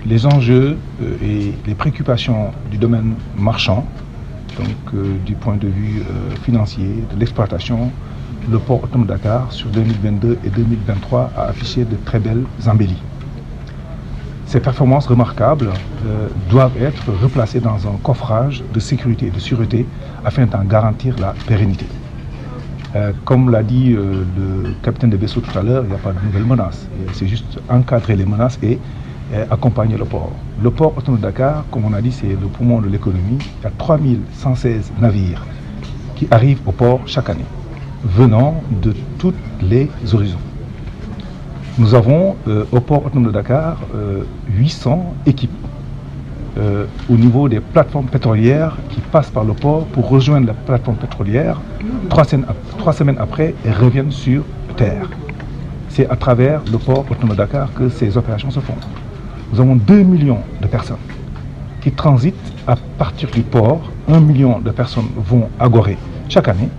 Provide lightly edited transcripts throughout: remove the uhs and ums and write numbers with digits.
les enjeux et les préoccupations du domaine marchand, donc du point de vue financier, de l'exploitation, le port autonome de Dakar sur 2022 et 2023 a affiché de très belles embellies. Ces performances remarquables doivent être replacées dans un coffrage de sécurité et de sûreté afin d'en garantir la pérennité. Comme l'a dit le capitaine de vaisseau tout à l'heure, il n'y a pas de nouvelles menaces. C'est juste encadrer les menaces et accompagner le port. Le port autonome de Dakar, comme on a dit, c'est le poumon de l'économie. Il y a 3116 navires qui arrivent au port chaque année, venant de tous les horizons. Nous avons au port autonome de Dakar 800 équipes au niveau des plateformes pétrolières qui passent par le port pour rejoindre la plateforme pétrolière 3 semaines après et reviennent sur terre. C'est à travers le port autonome de Dakar que ces opérations se font. Nous avons 2 millions de personnes qui transitent à partir du port. 1 million de personnes vont à Gorée chaque année.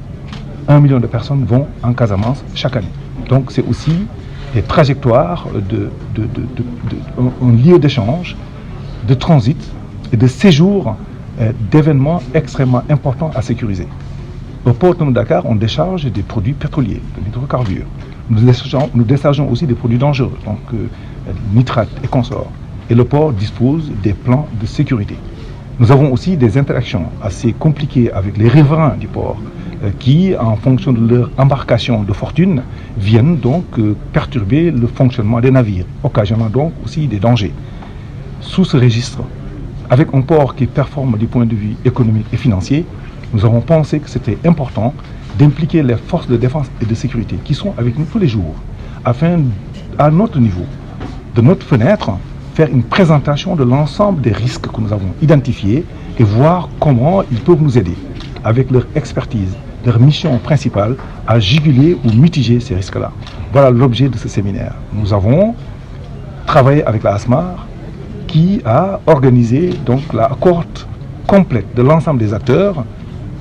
1 million de personnes vont en Casamance chaque année. Donc c'est aussi des trajectoires, un lieu d'échange, de transit et de séjour d'événements extrêmement importants à sécuriser. Au port autonome de Dakar, on décharge des produits pétroliers, de l'hydrocarbure. Nous déchargeons aussi des produits dangereux, donc nitrates et consorts. Et le port dispose des plans de sécurité. Nous avons aussi des interactions assez compliquées avec les riverains du port qui, en fonction de leur embarcation de fortune, viennent donc perturber le fonctionnement des navires, occasionnant donc aussi des dangers. Sous ce registre, avec un port qui performe du point de vue économique et financier, nous avons pensé que c'était important d'impliquer les forces de défense et de sécurité qui sont avec nous tous les jours, afin, à notre niveau, de notre fenêtre, faire une présentation de l'ensemble des risques que nous avons identifiés et voir comment ils peuvent nous aider, avec leur expertise, leur mission principale, à juguler ou mitiger ces risques-là. Voilà l'objet de ce séminaire. Nous avons travaillé avec la ASMAR, qui a organisé donc la cohorte complète de l'ensemble des acteurs,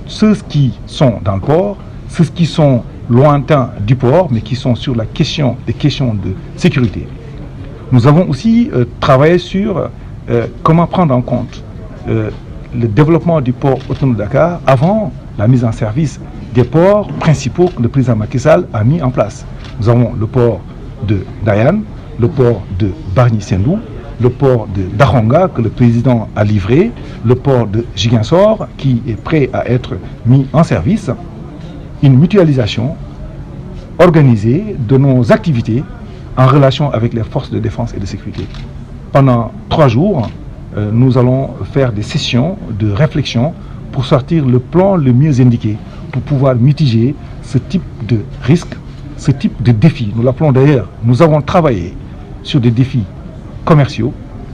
ceux qui sont dans le port, ceux qui sont lointains du port, mais qui sont sur des questions de sécurité. Nous avons aussi travaillé sur comment prendre en compte le développement du port autonome de Dakar avant la mise en service des ports principaux que le président Macky Sall a mis en place. Nous avons le port de Dayan, le port de Bargny-Sendou, le port de Daronga que le président a livré, le port de Ziguinchor qui est prêt à être mis en service, une mutualisation organisée de nos activités en relation avec les forces de défense et de sécurité. Pendant 3 jours, nous allons faire des sessions de réflexion pour sortir le plan le mieux indiqué pour pouvoir mitiger ce type de risque, ce type de défi. Nous l'appelons d'ailleurs, nous avons travaillé sur des défis commerciaux,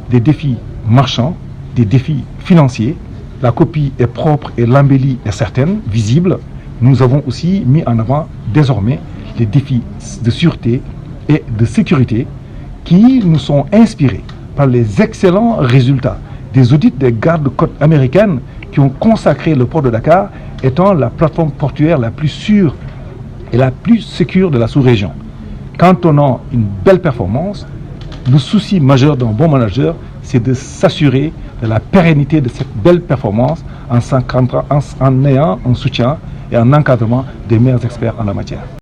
des défis marchands, des défis financiers. La copie est propre et l'embellie est certaine, visible. Nous avons aussi mis en avant désormais les défis de sûreté et de sécurité qui nous sont inspirés par les excellents résultats des audits des gardes-côtes américaines qui ont consacré le port de Dakar étant la plateforme portuaire la plus sûre et la plus sécure de la sous-région. Quand on a une belle performance, le souci majeur d'un bon manager, c'est de s'assurer de la pérennité de cette belle performance en ayant un soutien et un encadrement des meilleurs experts en la matière.